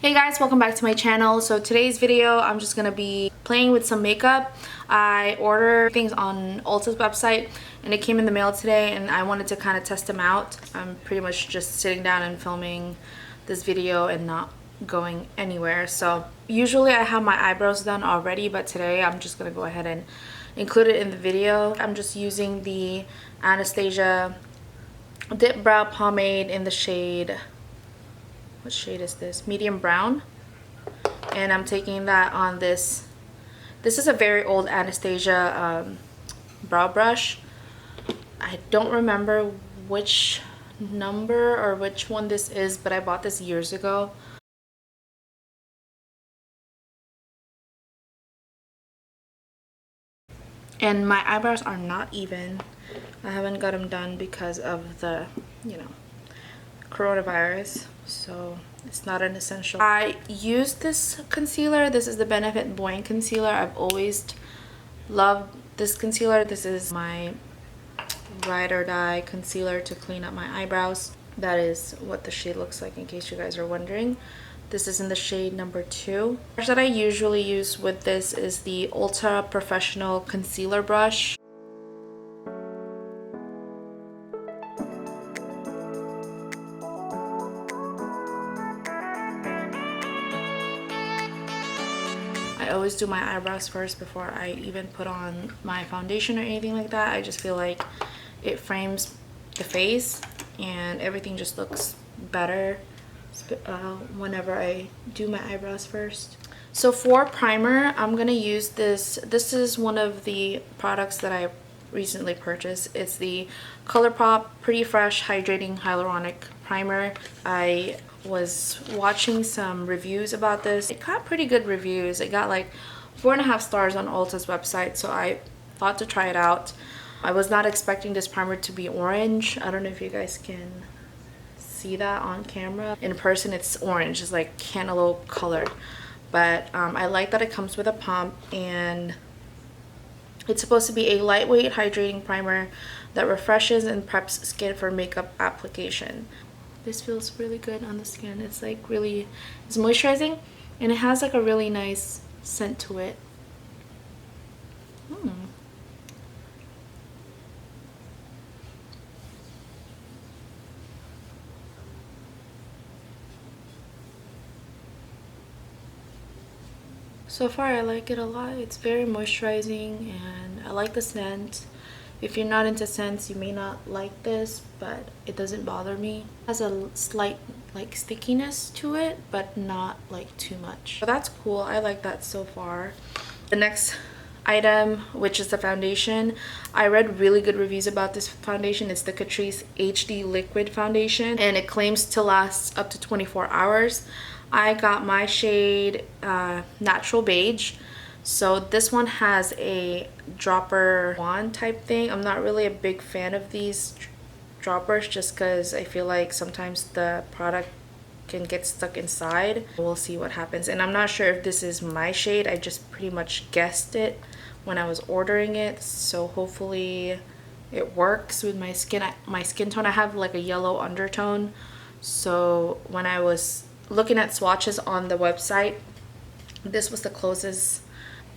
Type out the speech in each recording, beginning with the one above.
Hey guys, welcome back to my channel. So today's video, I'm just gonna be playing with some makeup. I ordered things on Ulta's website and it came in the mail today and I wanted to kind of test them out. I'm pretty much just sitting down and filming this video and not going anywhere. So usually I have my eyebrows done already, but today I'm just gonna go ahead and include it in the video. I'm just using the Anastasia Dip Brow Pomade in the shade, what shade is this? Medium brown. And I'm taking that on this is a very old Anastasia brow brush. I don't remember which number or which one this is, but I bought this years ago. And my eyebrows are not even. I haven't got them done because of the, coronavirus, so it's not an essential. I use this concealer. This is the Benefit Boing Concealer. I've always loved this concealer. This is my ride or die concealer to clean up my eyebrows. That is what the shade looks like, in case you guys are wondering. This is in the shade number 2. The brush that I usually use with this is the Ulta Professional Concealer Brush. I always do my eyebrows first before I even put on my foundation or anything like that. I just feel like it frames the face and everything just looks better whenever I do my eyebrows first. So for primer, I'm gonna use this. This is one of the products that I recently purchased. It's the Colourpop Pretty Fresh Hydrating Hyaluronic Primer. I was watching some reviews about this. It got pretty good reviews. It got like 4.5 stars on Ulta's website, so I thought to try it out. I was not expecting this primer to be orange. I don't know if you guys can see that on camera. In person it's orange, it's like cantaloupe colored, but I like that it comes with a pump, and it's supposed to be a lightweight hydrating primer that refreshes and preps skin for makeup application. This feels really good on the skin. It's like it's moisturizing and it has like a really nice scent to it. So far I like it a lot. It's very moisturizing and I like the scent. If you're not into scents, you may not like this, but it doesn't bother me. It has a slight like stickiness to it, but not like too much. So that's cool. I like that so far. The next item, which is the foundation, I read really good reviews about this foundation. It's the Catrice HD Liquid Foundation and it claims to last up to 24 hours. I got my shade Natural Beige. So this one has a dropper wand type thing. I'm not really a big fan of these droppers just because I feel like sometimes the product can get stuck inside. We'll see what happens. And I'm not sure if this is my shade. I just pretty much guessed it when I was ordering it. So hopefully it works with my skin. My skin tone, I have like a yellow undertone. So when I was looking at swatches on the website, this was the closest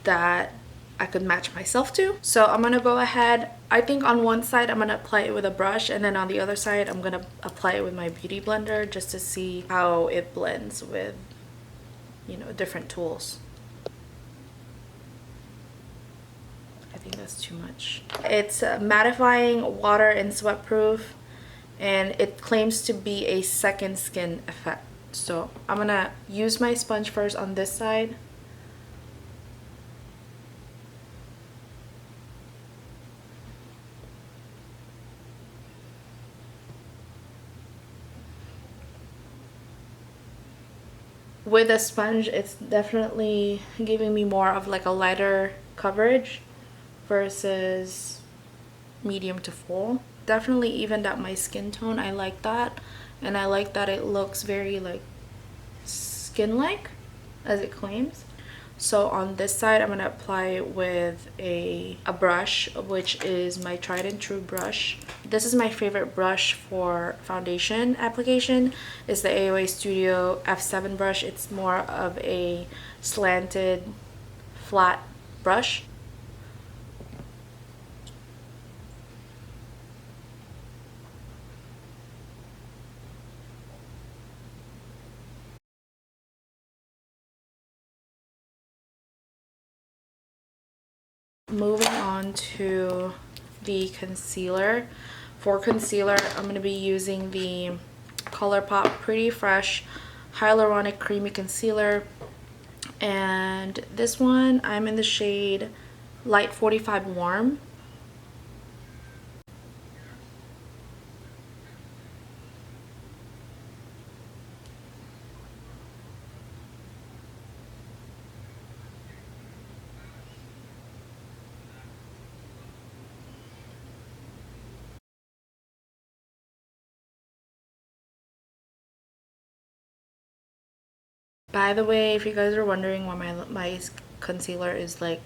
that I could match myself to. So I'm gonna go ahead, I think on one side I'm gonna apply it with a brush, and then on the other side I'm gonna apply it with my beauty blender just to see how it blends with, different tools. I think that's too much. It's mattifying, water and sweat proof, and it claims to be a second skin effect. So I'm gonna use my sponge first on this side. With a sponge, it's definitely giving me more of like a lighter coverage versus medium to full. Definitely evened out my skin tone. I like that, and I like that it looks very like skin-like as it claims. So on this side, I'm going to apply it with a brush, which is my tried and true brush. This is my favorite brush for foundation application. It's the AOA Studio F7 brush. It's more of a slanted, flat brush. Moving on to the concealer. For concealer, I'm going to be using the Colourpop Pretty Fresh Hyaluronic Creamy Concealer. And this one, I'm in the shade Light 45 Warm. By the way, if you guys are wondering why my concealer is like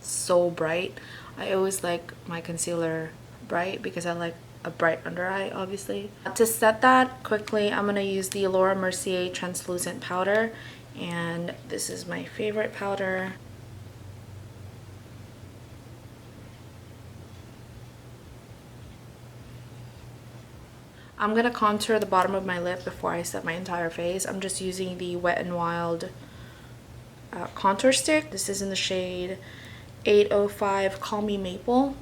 so bright, I always like my concealer bright because I like a bright under eye, obviously. To set that quickly, I'm going to use the Laura Mercier translucent powder, and this is my favorite powder. I'm going to contour the bottom of my lip before I set my entire face. I'm just using the Wet n Wild contour stick. This is in the shade 805 Call Me Maple.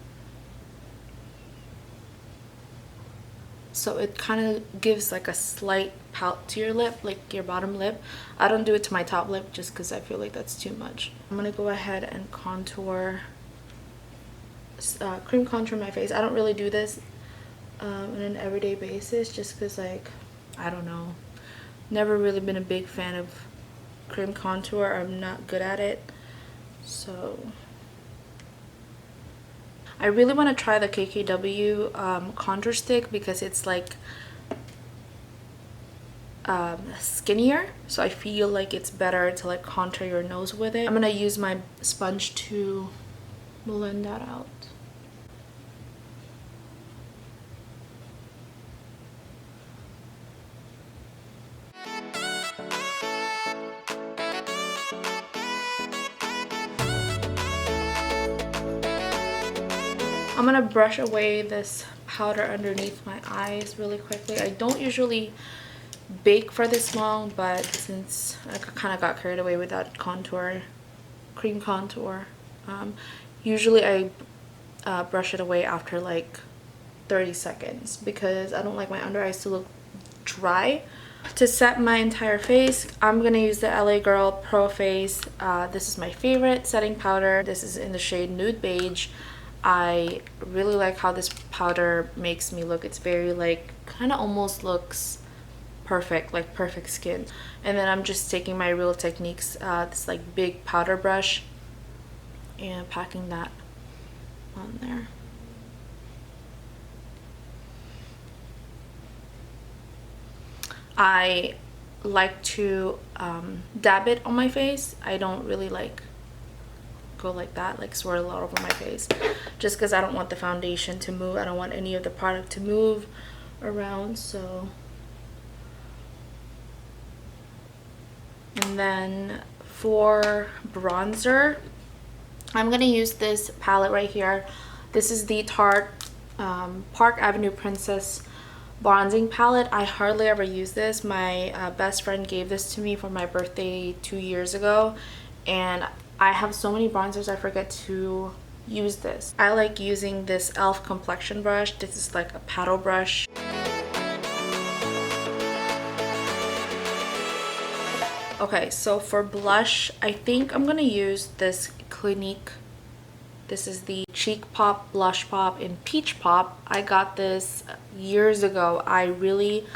So it kind of gives like a slight pout to your lip, like your bottom lip. I don't do it to my top lip just because I feel like that's too much. I'm going to go ahead and contour, cream contour my face. I don't really do this on an everyday basis just because, like, I don't know, never really been a big fan of cream contour. I'm not good at it. So I really want to try the KKW contour stick because it's like skinnier, so I feel like it's better to like contour your nose with it. I'm gonna use my sponge to blend that out. I'm gonna brush away this powder underneath my eyes really quickly. I don't usually bake for this long, but since I kind of got carried away with that contour, cream contour, usually I brush it away after like 30 seconds because I don't like my under eyes to look dry. To set my entire face, I'm gonna use the LA Girl Pro Face. This is my favorite setting powder. This is in the shade Nude Beige. I really like how this powder makes me look. It's very like, kind of almost looks perfect, like perfect skin. And then I'm just taking my Real Techniques, this like big powder brush, and packing that on there. I like to dab it on my face. I don't really like go like that, like swirl it all over my face, just because I don't want the foundation to move. I don't want any of the product to move around. So, and then for bronzer, I'm gonna use this palette right here. This is the Tarte Park Avenue Princess bronzing palette. I hardly ever use this. My best friend gave this to me for my birthday 2 years ago, and I have so many bronzers I forget to use this. I like using this e.l.f. complexion brush. This is like a paddle brush. Okay, so for blush, I think I'm gonna use this Clinique. This is the Cheek Pop Blush Pop in Peach Pop. I got this years ago. I really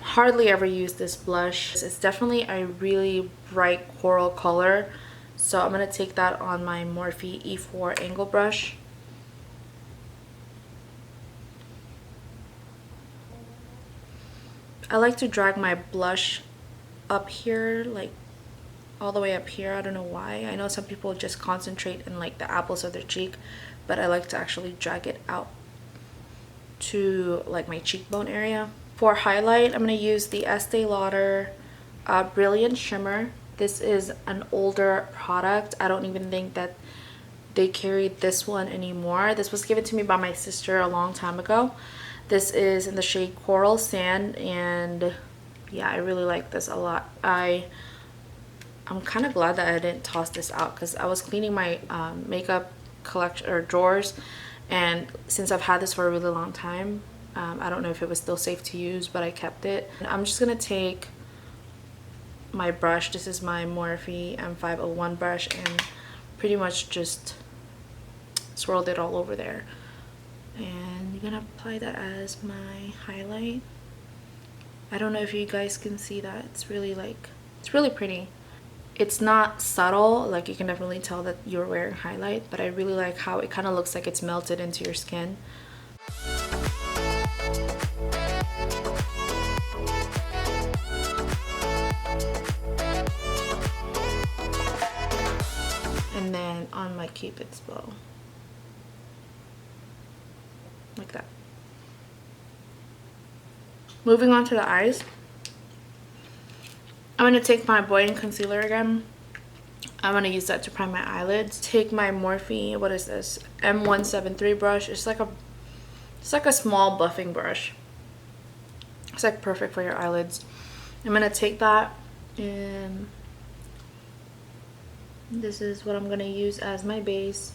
hardly ever use this blush. It's definitely a really bright coral color. So I'm going to take that on my Morphe E4 angle brush. I like to drag my blush up here, like all the way up here. I don't know why. I know some people just concentrate in like the apples of their cheek, but I like to actually drag it out to like my cheekbone area. For highlight, I'm going to use the Estee Lauder Brilliant Shimmer. This is an older product. I don't even think that they carry this one anymore. This was given to me by my sister a long time ago. This is in the shade Coral Sand, and yeah, I really like this a lot. I'm kind of glad that I didn't toss this out because I was cleaning my makeup collection or drawers, and since I've had this for a really long time, I don't know if it was still safe to use, but I kept it. And I'm just gonna take my brush. This is my Morphe M501 brush, and pretty much just swirled it all over there. And you're gonna apply that as my highlight. I don't know if you guys can see that. It's really pretty. It's not subtle, like you can definitely tell that you're wearing highlight, but I really like how it kind of looks like it's melted into your skin. And then on my Cupid's bow. Like that. Moving on to the eyes. I'm going to take my Boing Concealer again. I'm going to use that to prime my eyelids. Take my Morphe, what is this? M173 brush. It's like a small buffing brush. It's like perfect for your eyelids. I'm going to take that, and this is what I'm going to use as my base.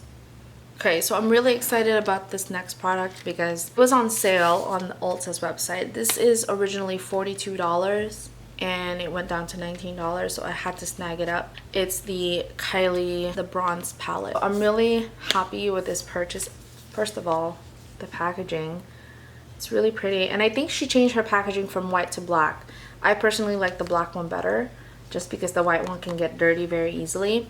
Okay, so I'm really excited about this next product because it was on sale on the Ulta's website. This is originally $42 and it went down to $19, so I had to snag it up. It's the Kylie, the bronze palette. I'm really happy with this purchase. First of all, the packaging. It's really pretty, and I think she changed her packaging from white to black. I personally like the black one better just because the white one can get dirty very easily.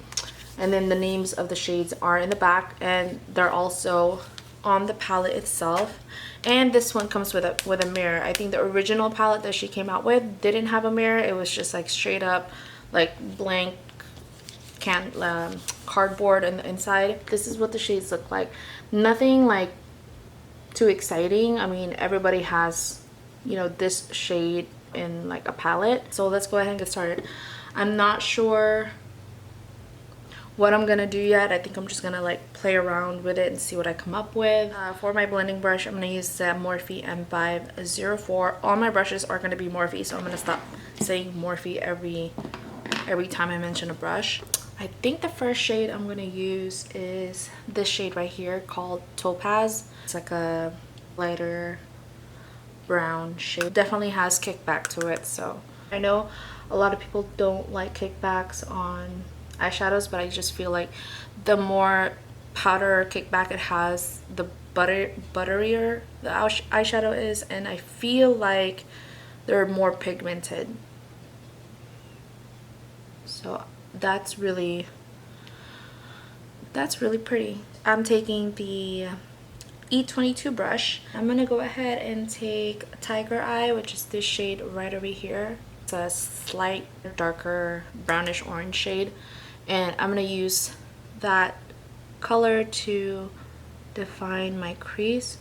And then the names of the shades are in the back, and they're also on the palette itself. And this one comes with a mirror. I think the original palette that she came out with didn't have a mirror. It was just like straight up like blank cardboard on the inside. This is what the shades look like. Nothing like too exciting. I mean, everybody has, you know, this shade in like a palette. So let's go ahead and get started. I'm not sure what I'm gonna do yet. I think I'm just gonna like play around with it and see what I come up with. For my blending brush, I'm gonna use the Morphe M504. All my brushes are gonna be Morphe, so I'm gonna stop saying Morphe every time I mention a brush. I think the first shade I'm gonna use is this shade right here called Topaz. It's like a lighter brown shade. Definitely has kickback to it, so I know a lot of people don't like kickbacks on eyeshadows, but I just feel like the more powder kickback it has, the butterier the eyeshadow is, and I feel like they're more pigmented. So that's really pretty. I'm taking the E22 brush. I'm gonna go ahead and take Tiger Eye, which is this shade right over here. It's a slight darker brownish orange shade, and I'm gonna use that color to define my crease.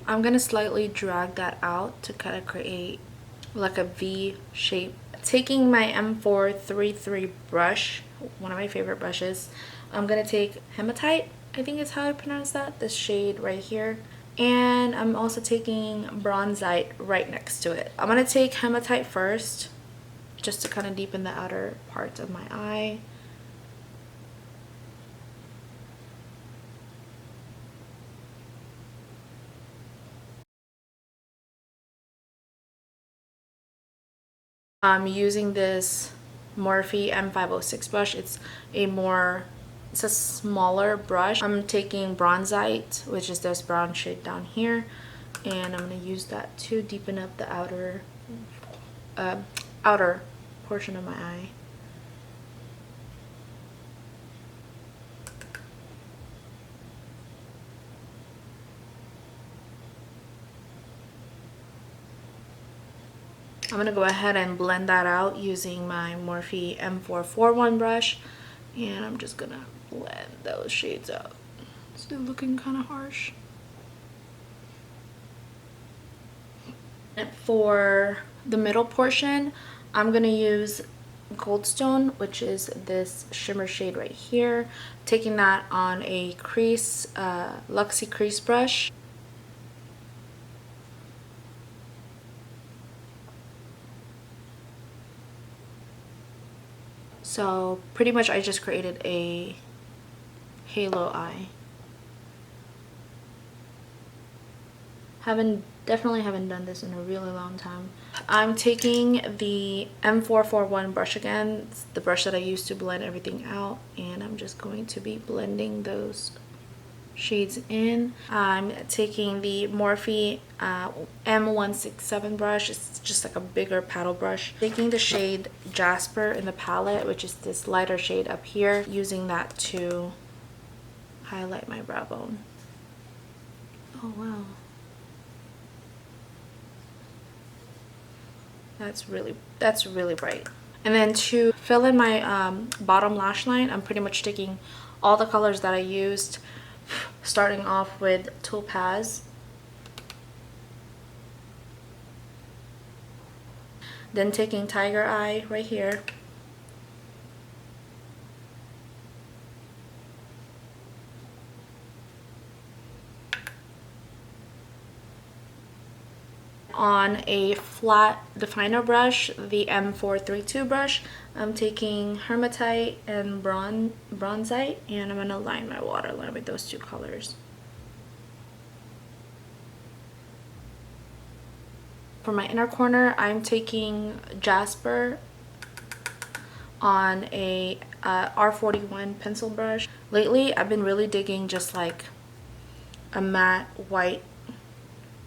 I'm gonna slightly drag that out to kind of create like a V shape. Taking my M433 brush, one of my favorite brushes, I'm gonna take Hematite, I think is how I pronounce that, this shade right here. And I'm also taking Bronzite right next to it. I'm gonna take Hematite first, just to kind of deepen the outer parts of my eye. I'm using this Morphe M506 brush. It's a smaller brush. I'm taking Bronzite, which is this brown shade down here, and I'm going to use that to deepen up the outer portion of my eye. I'm gonna go ahead and blend that out using my Morphe M441 brush, and I'm just gonna blend those shades out. Still looking kind of harsh. For the middle portion, I'm gonna use Goldstone, which is this shimmer shade right here. Taking that on a crease, Luxie crease brush. So pretty much I just created a halo eye. Definitely haven't done this in a really long time. I'm taking the M441 brush again. It's the brush that I used to blend everything out, and I'm just going to be blending those shades in. I'm taking the Morphe M167 brush. It's just like a bigger paddle brush. Taking the shade Jasper in the palette, which is this lighter shade up here, using that to highlight my brow bone. Oh wow. That's really bright. And then to fill in my bottom lash line, I'm pretty much taking all the colors that I used, starting off with Topaz, then taking Tiger Eye right here, on a flat definer brush, the M432 brush, I'm taking Hematite and Bronzite, and I'm going to line my waterline with those two colors. For my inner corner, I'm taking Jasper on a R41 pencil brush. Lately, I've been really digging just like a matte white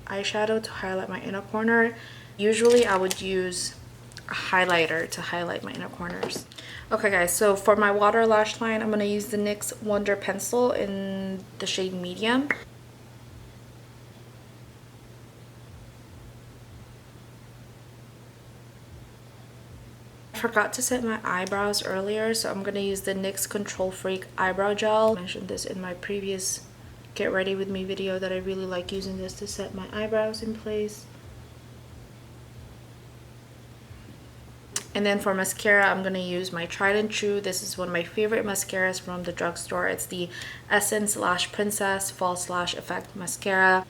eyeshadow to highlight my inner corner. Usually I would use a highlighter to highlight my inner corners. Okay guys, so for my water lash line, I'm going to use the NYX Wonder Pencil in the shade Medium. I forgot to set my eyebrows earlier, so I'm going to use the NYX Control Freak Eyebrow Gel. I mentioned this in my previous Get Ready With Me video that I really like using this to set my eyebrows in place. And then for mascara, I'm going to use my tried and true. This is one of my favorite mascaras from the drugstore. It's the Essence Lash Princess False Lash Effect Mascara.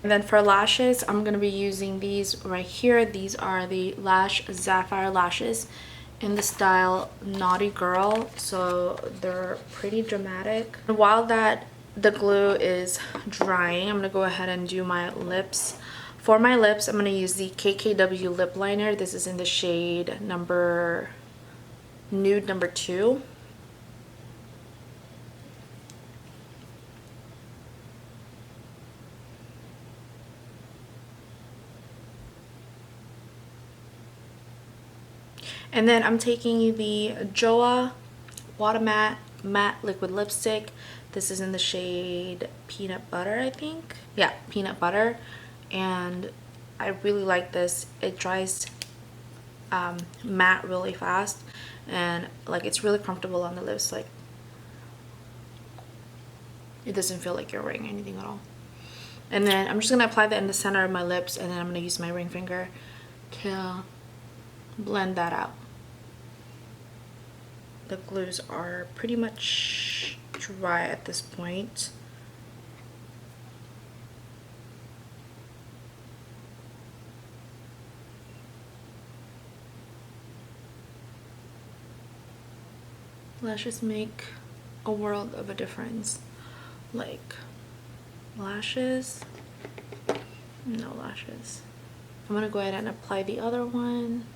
And then for lashes, I'm going to be using these right here. These are the Lash Zaphire lashes in the style Naughty Girl, so they're pretty dramatic. And while the glue is drying, I'm gonna go ahead and do my lips. For my lips, I'm gonna use the KKW lip liner. This is in the shade Nude number 2. And then I'm taking the Joa Water Matte Liquid Lipstick. This is in the shade Peanut Butter, I think. Yeah, Peanut Butter. And I really like this. It dries matte really fast. And like it's really comfortable on the lips. Like it doesn't feel like you're wearing anything at all. And then I'm just going to apply that in the center of my lips. And then I'm going to use my ring finger to blend that out. The glues are pretty much dry at this point. Lashes make a world of a difference. Like lashes, no lashes. I'm gonna go ahead and apply the other one.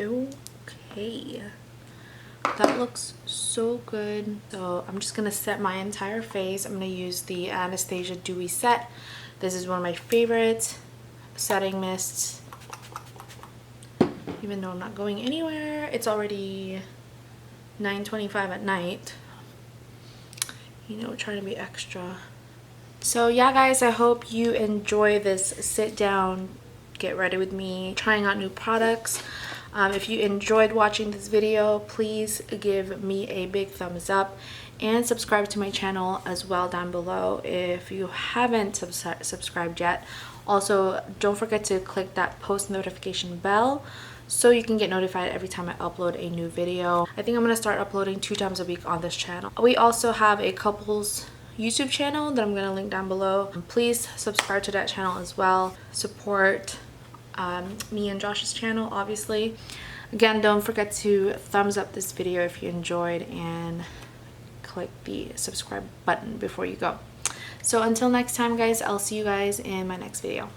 Okay. That looks so good. So I'm just gonna set my entire face. I'm gonna use the Anastasia Dewy Set. This is one of my favorite setting mists. Even though I'm not going anywhere, it's already 9:25 at night. You know, trying to be extra. So yeah guys, I hope you enjoy this sit down, get ready with me, trying out new products. If you enjoyed watching this video, please give me a big thumbs up and subscribe to my channel as well down below if you haven't subscribed yet. Also, don't forget to click that post notification bell so you can get notified every time I upload a new video. I think I'm going to start uploading 2 times a week on this channel. We also have a couples YouTube channel that I'm going to link down below. Please subscribe to that channel as well. Support me and Josh's channel, obviously. Again, don't forget to thumbs up this video if you enjoyed and click the subscribe button before you go. So until next time guys, I'll see you guys in my next video.